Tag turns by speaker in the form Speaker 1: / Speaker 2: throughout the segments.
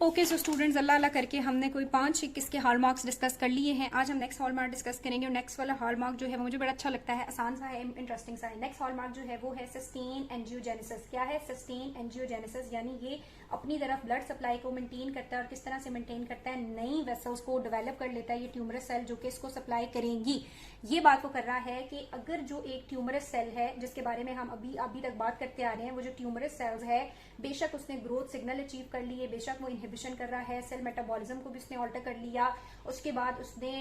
Speaker 1: Okay so students, अल्लाह अल्लाह करके हमने कोई 5-21 के हॉलमार्क्स डिस्कस कर लिए हैं। आज हम नेक्स्ट हॉलमार्क डिस्कस करेंगे और नेक्स्ट वाला हॉलमार्क जो है वो मुझे बड़ा अच्छा लगता है, आसान सा है, इंटरेस्टिंग सा है। नेक्स्ट हॉलमार्क जो है वो है सस्टेन एंजियोजेनेसिस। क्या है सस्टेन एंजियोजेनेसिस? यानी ये अपनी तरफ ब्लड सप्लाई को मेंटेन करता है और किस तरह से मेंटेन करता है, नई वेसल्स को डेवलप कर लेता है ये ट्यूमरस सेल जो कि इसको सप्लाई करेंगी। ये बात वो कर रहा है कि अगर जो एक ट्यूमरस सेल है जिसके बारे में हम अभी तक बात करते आ रहे हैं, वो जो ट्यूमरस सेल्स है बेशक उसने ग्रोथ सिग्नल अचीव कर लिए, बेशक वो इनहिबिशन कर रहा है, सेल मेटाबॉलिज्म को भी उसने ऑल्टर कर लिया, उसके बाद उसने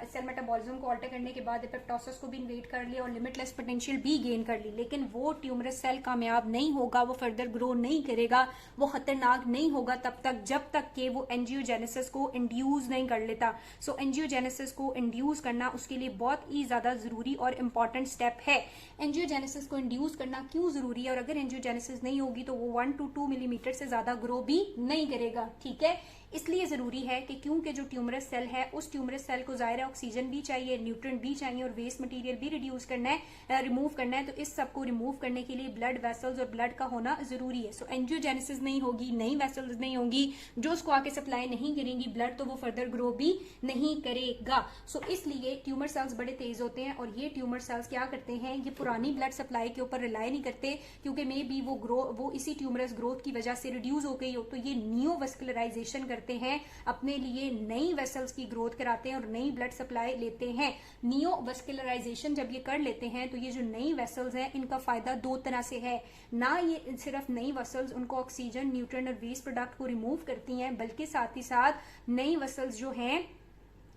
Speaker 1: सेल मेटाबॉलिज्म को ऑल्टर करने के बाद एपोप्टोसिस को भी इन्वेट कर लिया और लिमिटलेस पोटेंशियल भी गेन कर ली, लेकिन वो ट्यूमरस सेल कामयाब नहीं होगा, वो फर्दर ग्रो नहीं करेगा, वो खतरनाक नहीं होगा तब तक जब तक कि वो एंजियोजेनेसिस को इंड्यूस नहीं कर लेता। सो एंजियोजेनेसिस को इंड्यूस करना उसके लिए बहुत ही ज्यादा जरूरी और इंपॉर्टेंट स्टेप है। एंजियोजेनेसिस को इंड्यूस करना क्यों जरूरी है? और अगर एंजियोजेनेसिस नहीं होगी तो वो 1 to 2 मिलीमीटर से ज्यादा ग्रो भी नहीं करेगा। ठीक है, इसलिए जरूरी है कि क्योंकि जो ट्यूमरस सेल है उस ट्यूमरस सेल को जाहिर है ऑक्सीजन भी चाहिए, न्यूट्रिएंट भी चाहिए और वेस्ट मटेरियल भी रिड्यूस करना है, रिमूव करना है। तो इस सब को रिमूव करने के लिए ब्लड वेसल्स और ब्लड का होना जरूरी है। सो एंजियोजेनेसिस नहीं होगी, नई वेसल्स नहीं होंगी जो उसको आके सप्लाई नहीं करेंगी ब्लड, तो वो फर्दर ग्रो भी नहीं करेगा। सो इसलिए ट्यूमर सेल्स बड़े तेज होते हैं और ये ट्यूमर सेल्स क्या करते हैं, ये पुरानी ब्लड सप्लाई के ऊपर रिलाई नहीं करते क्योंकि मे बी वो इसी ट्यूमरस ग्रोथ की वजह से रिड्यूस हो गई हो, तो ये नियोवस्कुलराइजेशन करते हैं, अपने लिए नई वेसल्स की ग्रोथ कराते हैं और नई ब्लड सप्लाई लेते हैं। नियोवस्कुलराइजेशन जब ये कर लेते हैं तो ये जो नई वेसल्स हैं इनका फायदा दो तरह से है। ना ये सिर्फ नई वेसल्स उनको ऑक्सीजन, न्यूट्रिएंट और वेस्ट प्रोडक्ट को रिमूव करती हैं, बल्कि साथ ही साथ नई वेसल्स जो हैं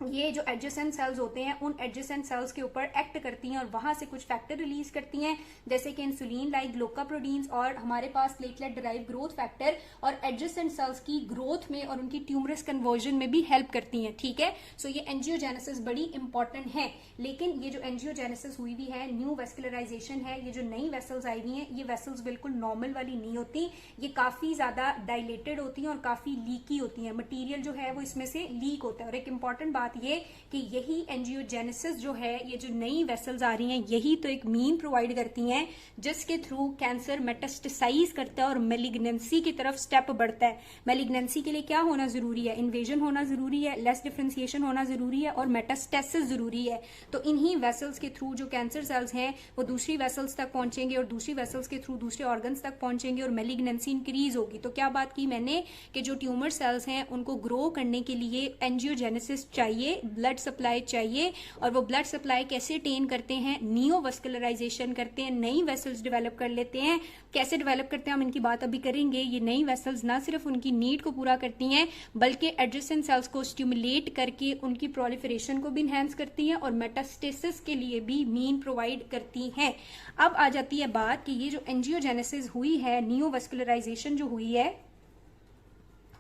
Speaker 1: ये जो एडजेसेंट सेल्स होते हैं उन एडजेसेंट सेल्स के ऊपर एक्ट करती हैं और वहां से कुछ फैक्टर रिलीज करती हैं, जैसे कि इंसुलिन लाइक ग्लूकाप्रोटीन्स और हमारे पास प्लेटलेट ड्राइव ग्रोथ फैक्टर, और एडजेसेंट सेल्स की ग्रोथ में और उनकी ट्यूमरस कन्वर्जन में भी हेल्प करती हैं। ठीक है, सो ये एंजियोजेनेसिस बड़ी इंपॉर्टेंट है। लेकिन ये जो एंजियोजेनेसिस हुई भी है, न्यू वेस्कुलराइजेशन है, ये जो नई वेसल्स आई हुई हैं ये वेसल्स बिल्कुल नॉर्मल वाली नहीं होती, ये काफी ज्यादा डायलेटेड होती हैं और काफी लीकी होती हैं, मटीरियल जो है वो इसमें से लीक होता है। और एक इंपॉर्टेंट बात ये कि यही एंजियोजेनेसिस जो है, ये जो नई वेसल्स आ रही हैं यही तो एक मीन प्रोवाइड करती हैं जिसके थ्रू कैंसर मेटास्टेसाइज करता है और मेलिग्नेंसी की तरफ स्टेप बढ़ता है। मेलिग्नेंसी के लिए क्या होना जरूरी है? इन्वेजन होना जरूरी है, लेस डिफरेंशिएशन होना जरूरी है और मेटास्टेसिस जरूरी है। तो इन्हीं वेसल्स के थ्रू जो कैंसर सेल्स हैं वो दूसरी वेसल्स तक पहुंचेंगे और दूसरी वेसल्स के थ्रू दूसरे ऑर्गन्स तक पहुंचेंगे और मेलिग्नेंसी इंक्रीज होगी। तो क्या बात की मैंने कि जो ट्यूमर सेल्स हैं उनको ग्रो करने के लिए एंजियोजेनेसिस चाहिए, ब्लड सप्लाई चाहिए, और वो ब्लड सप्लाई कैसे टेन करते हैं? नियोवस्कुलराइजेशन करते हैं, नई वेसल्स डेवलप कर लेते हैं। कैसे डेवलप करते हैं हम इनकी बात अभी करेंगे। ये नई वेसल्स ना सिर्फ उनकी नीड को पूरा करती हैं बल्कि एडजेसेंट सेल्स को स्टिमुलेट करके उनकी प्रोलिफरेशन को भी इनहेंस करती हैं और मेटास्टेसिस के लिए भी मीन प्रोवाइड करती हैं। अब आ जाती है बात कि ये जो एंजियोजेनेसिस हुई है, नियोवस्कुलराइजेशन जो हुई है,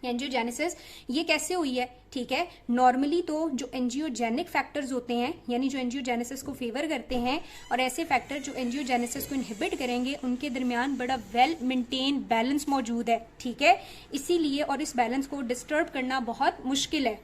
Speaker 1: एंजियोजेनेसिस ये कैसे हुई है? ठीक है, नॉर्मली तो जो एंजियोजेनिक फैक्टर्स होते हैं यानी जो एंजियोजेनेसिस को फेवर करते हैं और ऐसे फैक्टर जो एंजियोजेनेसिस को इनहिबिट करेंगे उनके दरमियान बड़ा वेल मेंटेन बैलेंस मौजूद है। ठीक है, इसीलिए और इस बैलेंस को डिस्टर्ब करना बहुत मुश्किल है।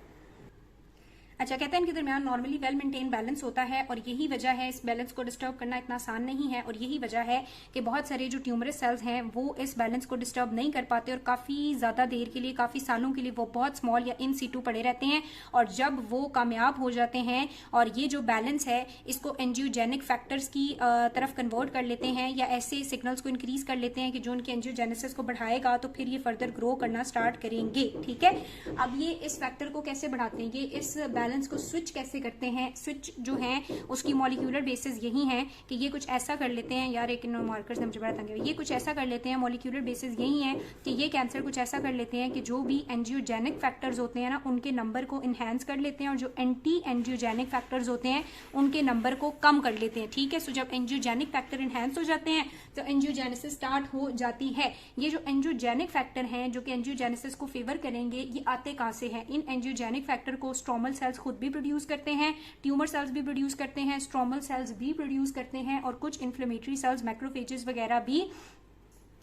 Speaker 1: अच्छा, कहते हैं इनके दरमियान नॉर्मली वेल मेंटेन बैलेंस होता है और यही वजह है, इस बैलेंस को डिस्टर्ब करना इतना आसान नहीं है और यही वजह है कि बहुत सारे जो ट्यूमरस सेल्स हैं वो इस बैलेंस को डिस्टर्ब नहीं कर पाते और काफी ज्यादा देर के लिए, काफी सालों के लिए वो बहुत स्मॉल या इन सीटू पड़े रहते हैं। और जब वो कामयाब हो जाते हैं और ये जो बैलेंस है इसको एंजियोजेनिक फैक्टर्स की तरफ कन्वर्ट कर लेते हैं या ऐसे सिग्नल्स को इंक्रीज कर लेते हैं कि जो उनके एंजियोजेनेसिस को बढ़ाएगा, तो फिर ये फर्दर ग्रो करना स्टार्ट करेंगे। ठीक है, अब ये इस फैक्टर को कैसे बढ़ाते हैं, ये इस बैलेंस को स्विच कैसे करते हैं? स्विच जो है उसकी मॉलिक्यूलर बेसिस यही है कि ये कुछ ऐसा कर लेते हैं, यार एक मार्कर्स ने मुझे बड़ा तंग किया, ये कुछ ऐसा कर लेते हैं, मॉलिक्यूलर बेसिस यही है कि ये कैंसर कुछ ऐसा कर लेते हैं कि जो भी एंजियोजेनिक फैक्टर्स होते हैं ना उनके नंबर को इनहेंस कर लेते हैं और जो एंटी एंजियोजेनिक फैक्टर्स होते हैं उनके नंबर को कम कर लेते हैं। ठीक है, सो जब एंजियोजेनिक फैक्टर इनहेंस हो जाते हैं तो एंजियोजेनेसिस स्टार्ट हो जाती है। ये जो एंजियोजेनिक फैक्टर हैं जो कि एंजियोजेनेसिस को फेवर करेंगे, ये आते कहां से हैं? इन एंजियोजेनिक फैक्टर को स्ट्रोमल सेल्स खुद भी प्रोड्यूस करते हैं, ट्यूमर सेल्स भी प्रोड्यूस करते हैं, स्ट्रोमल सेल्स भी प्रोड्यूस करते हैं और कुछ इन्फ्लेमेटरी सेल्स, मैक्रोफेजेस वगैरह भी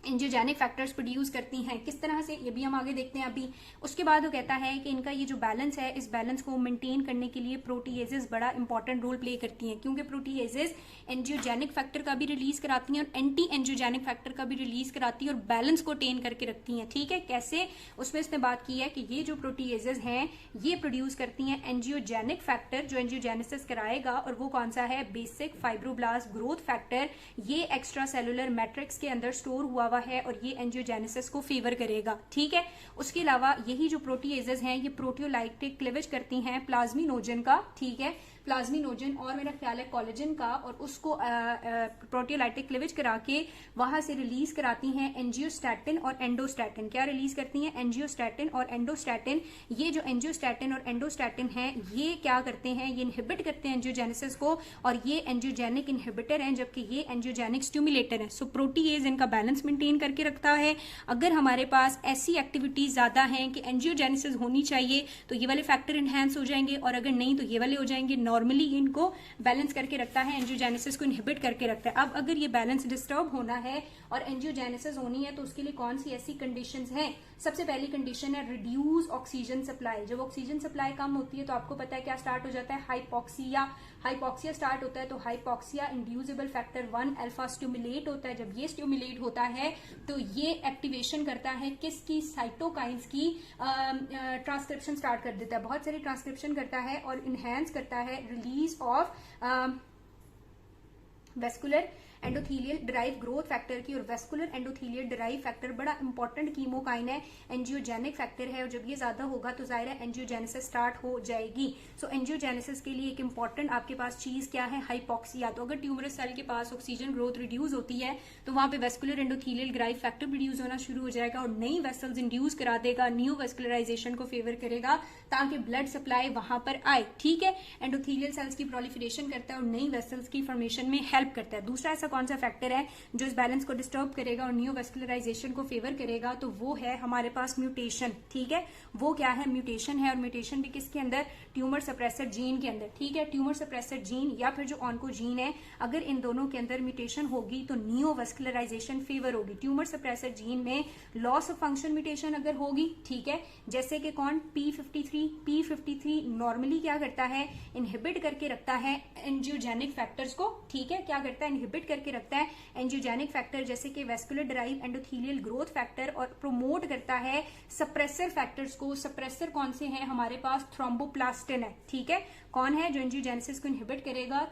Speaker 1: एंजियोजेनिक फैक्टर्स प्रोड्यूस करती हैं। किस तरह से, ये भी हम आगे देखते हैं अभी। उसके बाद वो कहता है कि इनका ये जो बैलेंस है, इस बैलेंस को मेंटेन करने के लिए प्रोटीएजेस बड़ा इंपॉर्टेंट रोल प्ले करती हैं, क्योंकि प्रोटीएजेस एंजियोजेनिक फैक्टर का भी रिलीज कराती हैं और एंटी एंजियोजेनिक फैक्टर का भी रिलीज कराती है और बैलेंस को टेन करके रखती हैं। ठीक है, कैसे, उसमें इसने बात की है कि ये जो प्रोटीएजेस हैं ये प्रोड्यूस करती हैं एंजियोजेनिक फैक्टर जो एंजियोजेनेसिस कराएगा, और वो कौन सा है, बेसिक फाइब्रोब्लास्ट ग्रोथ फैक्टर। ये एक्स्ट्रा सेलुलर मैट्रिक्स के अंदर स्टोर हुआ है और ये एंजियोजेनेसिस को फेवर करेगा। ठीक है, उसके अलावा यही जो प्रोटीएजेस हैं ये प्रोटियोलाइटिक क्लीवेज करती हैं प्लाज्मिनोजन का। ठीक है, प्लाज्मिनोजन और मेरा ख्याल है कोलेजन का, और उसको प्रोटियोलाइटिक क्लीवेज करा के वहां से रिलीज कराती हैं एंजियोस्टैटिन और एंडोस्टैटिन। क्या रिलीज करती हैं, एंजियोस्टैटिन और एंडोस्टैटिन। ये जो एंजियोस्टैटिन और एंडोस्टैटिन है ये क्या करते हैं, ये इनहिबिट करते हैं एंजियोजेनेसिस को, और ये एंजियोजेनिक इनहिबिटर हैं जबकि ये एंजियोजेनिक स्टिमुलेटर है। सो प्रोटीएज इनका बैलेंस मेंटेन करके रखता है। अगर हमारे पास ऐसी एक्टिविटीज ज्यादा हैं कि एंजियोजेनेसिस होनी चाहिए तो ये वाले फैक्टर इनहेंस हो जाएंगे, और अगर नहीं तो ये वाले हो जाएंगे। नॉर्मली इनको बैलेंस करके रखता है, एंजियोजेनेसिस को इनहिबिट करके रखता है। अब अगर ये बैलेंस डिस्टर्ब होना है और एंजियोजेनेसिस होनी है तो उसके लिए कौन सी ऐसी कंडीशंस हैं, सबसे पहली कंडीशन है रिड्यूस ऑक्सीजन सप्लाई। जब ऑक्सीजन सप्लाई कम होती है तो आपको पता है क्या स्टार्ट हो जाता है, हाइपोक्सिया। हाइपोक्सिया स्टार्ट होता है तो hypoxia inducible factor 1 alpha stimulate होता है। जब ये स्टिमुलेट होता है तो ये एक्टिवेशन करता है किसकी, साइटोकाइंस की ट्रांसक्रिप्शन स्टार्ट कर देता है, बहुत सारी ट्रांसक्रिप्शन करता है और इनहेंस करता है release of vascular endothelial derive growth factor की। और वेस्कुलर एंडोथीलियल डिराइव फैक्टर बड़ा इंपॉर्टेंट कीमोकाइन है, एंजियोजेनिक फैक्टर है, और जब ये ज्यादा होगा तो जाहिर है एंजियोजेनेसिस स्टार्ट हो जाएगी। सो एंजियोजेनेसिस के लिए एक इंपॉर्टेंट आपके पास चीज क्या है, हाइपोक्सिया। तो अगर ट्यूमरस सेल के पास ऑक्सीजन ग्रोथ रिड्यूस होती है तो वहां पे vascular endothelial derive factor produce होना शुरू हो जाएगा और नई वेसल्स इंड्यूस करा देगा, न्यू वेस्कुलराइजेशन को फेवर करेगा ताकि ब्लड सप्लाई वहां पर आए। ठीक है, एंडोथीलियल सेल्स की प्रोलिफरेशन करता है और नई वेसल्स की फॉर्मेशन में हेल्प करता है। दूसरा ऐसा कौन सा फैक्टर है जो इस बैलेंस को डिस्टर्ब करेगा और न्यू वेस्कुलराइजेशन को फेवर करेगा, तो वो है हमारे पास म्यूटेशन। ठीक है, वो क्या है, म्यूटेशन है, और म्यूटेशन भी किसके अंदर, ट्यूमर सप्रेसर जीन के अंदर। ठीक है, ट्यूमर सप्रेसर जीन या फिर जो ऑन्कोजीन है, अगर इन दोनों के अंदर म्यूटेशन होगी तो न्यू वेस्कुलराइजेशन फेवर होगी। ट्यूमर सप्रेसर जीन में लॉस ऑफ फंक्शन म्यूटेशन अगर होगी, ठीक है, जैसे कि कौन, P53 नॉर्मली क्या करता है, इनहिबिट करके रखता है एंजियोजेनिक फैक्टर्स को। ठीक है, क्या करता है, इनहिबिट करके रखता है एंजियोजेनिक फैक्टर जैसे कि vascular derive endothelial growth factor, और प्रमोट करता है सप्रेसर फैक्टर्स को। सप्रेसर कौन से हैं हमारे पास, थ्रोम्बोप्लास्टिन है। ठीक है, कौन है जो एंजियोजेनेसिस को इनहिबिट करेगा,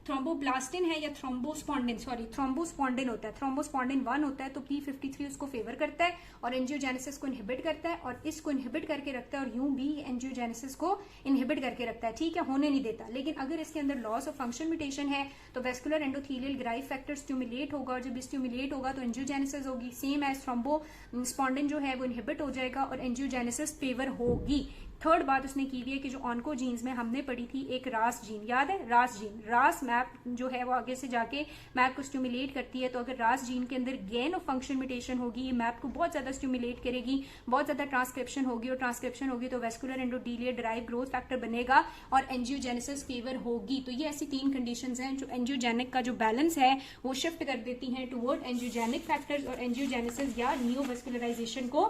Speaker 1: थ्रोम्बोप्लास्टिन है या थ्रोम्बोस्पॉन्डिन, सॉरी थ्रोम्बोस्पॉन्डिन होता है। थ्रोम्बोस्पॉन्डिन 1 होता है तो P53 उसको फेवर करता है और एंजियोजेनेसिस को इनहिबिट करता है और इसको इनहिबिट करके रखता है, और यूं भी एंजियोजेनेसिस को इनहिबिट करके रखता है। ठीक है, होने नहीं देता। लेकिन अगर इसके अंदर लॉस ऑफ फंक्शन म्यूटेशन है तो वेस्कुलर एंडोथीलियल ग्राइव फैक्टर स्टिमुलेट होगा, और जब स्टिमुलेट होगा तो एंजियोजेनेसिस होगी। सेम एज थ्रोम्बोस्पॉन्डिन जो है वो इनहिबिट हो जाएगा और एंजियोजेनेसिस फेवर होगी। थर्ड बात उसने की हुई है कि जो ऑन्कोजीन्स में हमने पढ़ी थी एक रास जीन, याद है, रास जीन, रास मैप जो है वो आगे से जाके मैप को स्टिमुलेट करती है। तो अगर रास जीन के अंदर गेन ऑफ फंक्शन म्यूटेशन होगी, ये मैप को बहुत ज्यादा स्टिमुलेट करेगी, बहुत ज्यादा ट्रांसक्रिप्शन होगी, और ट्रांसक्रिप्शन होगी तो vascular endothelial derive growth factor बनेगा और एंजियोजेनेसिस फेवर होगी। तो ये ऐसी 3 कंडीशंस हैं जो एंजियोजेनिक का जो बैलेंस है वो शिफ्ट कर देती हैं टुवर्ड एंजियोजेनिक फैक्टर्स और एंजियोजेनेसिस या न्यू वेस्कुलराइजेशन को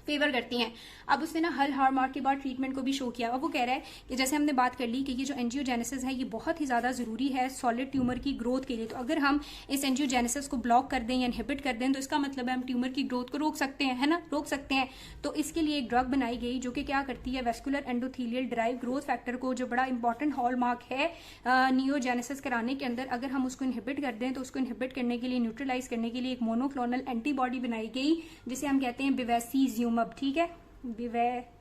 Speaker 1: फेवर करती हैं। अब उसने ना हर हार्मार्क के बाद ट्रीटमेंट को भी शो किया। अब वो कह रहा है कि जैसे हमने बात कर ली कि ये जो एंजियोजेनेसिस है ये बहुत ही ज़्यादा ज़रूरी है सॉलिड ट्यूमर की ग्रोथ के लिए। तो अगर हम इस एंजियोजेनेसिस को ब्लॉक कर दें या इनहिबिट कर दें तो इसका मतलब है हम ट्यूमर की ग्रोथ को रोक सकते हैं, है ना, रोक सकते हैं। तो इसके लिए एक ड्रग बनाई गई जो कि क्या करती है, vascular endothelial derive growth factor को, जो बड़ा इंपॉर्टेंट हॉलमार्क है नियोजेनेसिस कराने के अंदर, अगर हम उसको इनहिबिट कर दें तो उसको इनहिबिट करने के लिए, न्यूट्रलाइज करने के लिए एक मोनोक्लोनल एंटीबॉडी बनाई गई जिसे हम कहते हैं बिवेसिज्यूमब। ठीक है,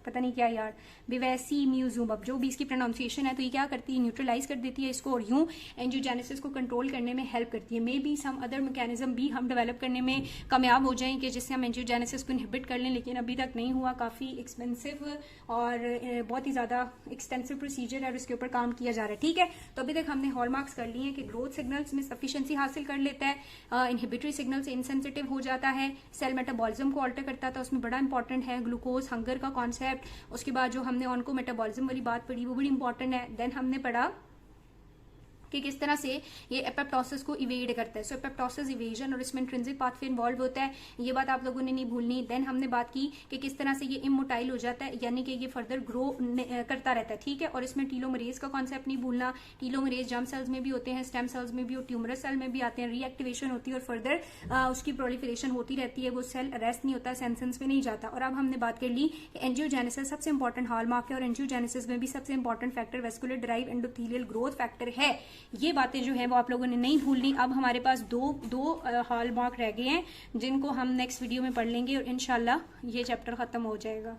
Speaker 1: पता नहीं क्या यार, बिवेसिम्यूजुमब, जो भी इसकी प्रोनाउंसिएशन है। तो ये क्या करती है, न्यूट्रलाइज कर देती है इसको और यूं एंजियोजेनेसिस को कंट्रोल करने में हेल्प करती है। Maybe some other mechanism भी हम डेवलप करने में कामयाब हो जाएं कि जिससे हम एंजियोजेनेसिस को इनहिबिट कर लें, लेकिन अभी तक नहीं हुआ। काफ़ी एक्सपेंसिव और बहुत ही ज़्यादा एक्सटेंसिव प्रोसीजर है और इसके ऊपर काम किया जा रहा है। ठीक है, तो अभी तक हमने हॉलमार्क्स कर लिए हैं कि ग्रोथ सिग्नल्स में सफिशिएंसी हासिल कर लेता है, इनहिबिटरी सिग्नल से इनसेंसिटिव हो जाता है, सेल मेटाबॉलिज्म को ऑल्टर करता था, उसमें बड़ा इंपॉर्टेंट है ग्लूकोज हंगर का कॉन्सेप्ट। उसके बाद जो हमने ऑनको मेटाबॉलिज्म वाली बात पढ़ी वो बड़ी इंपॉर्टेंट है। देन हमने पढ़ा कि किस तरह से ये एपोप्टोसिस को इवेड करता है। सो एपोप्टोसिस इवेजन और इसमें इंट्रिंसिक पाथवे इन्वॉल्व होता है, ये बात आप लोगों ने नहीं भूलनी। देन हमने बात की कि किस तरह से ये इमोटाइल हो जाता है, यानी कि ये फर्दर ग्रो करता रहता है, ठीक है। और इसमें टीलोमरेज का कॉन्सेप्ट नहीं भूलना। टीलोमरेज जर्म सेल्स में भी होते हैं, स्टेम सेल्स में भी और ट्यूमरस सेल में भी आते हैं। रीएक्टिवेशन होती है और फर्दर उसकी प्रोलिफरेशन होती रहती है, वो सेल अरेस्ट नहीं होता, सेंसेंस पे नहीं जाता। और अब हमने बात कर ली कि एंजियोजेनेसिस सबसे इंपॉर्टेंट हॉलमार्क है और एंजियोजेनेसिस में भी सबसे important factor vascular drive endothelial growth factor है। ये बातें जो है वो आप लोगों ने नहीं भूलनी। अब हमारे पास दो हॉलमार्क रह गए हैं जिनको हम नेक्स्ट वीडियो में पढ़ लेंगे और इंशाल्लाह ये चैप्टर खत्म हो जाएगा।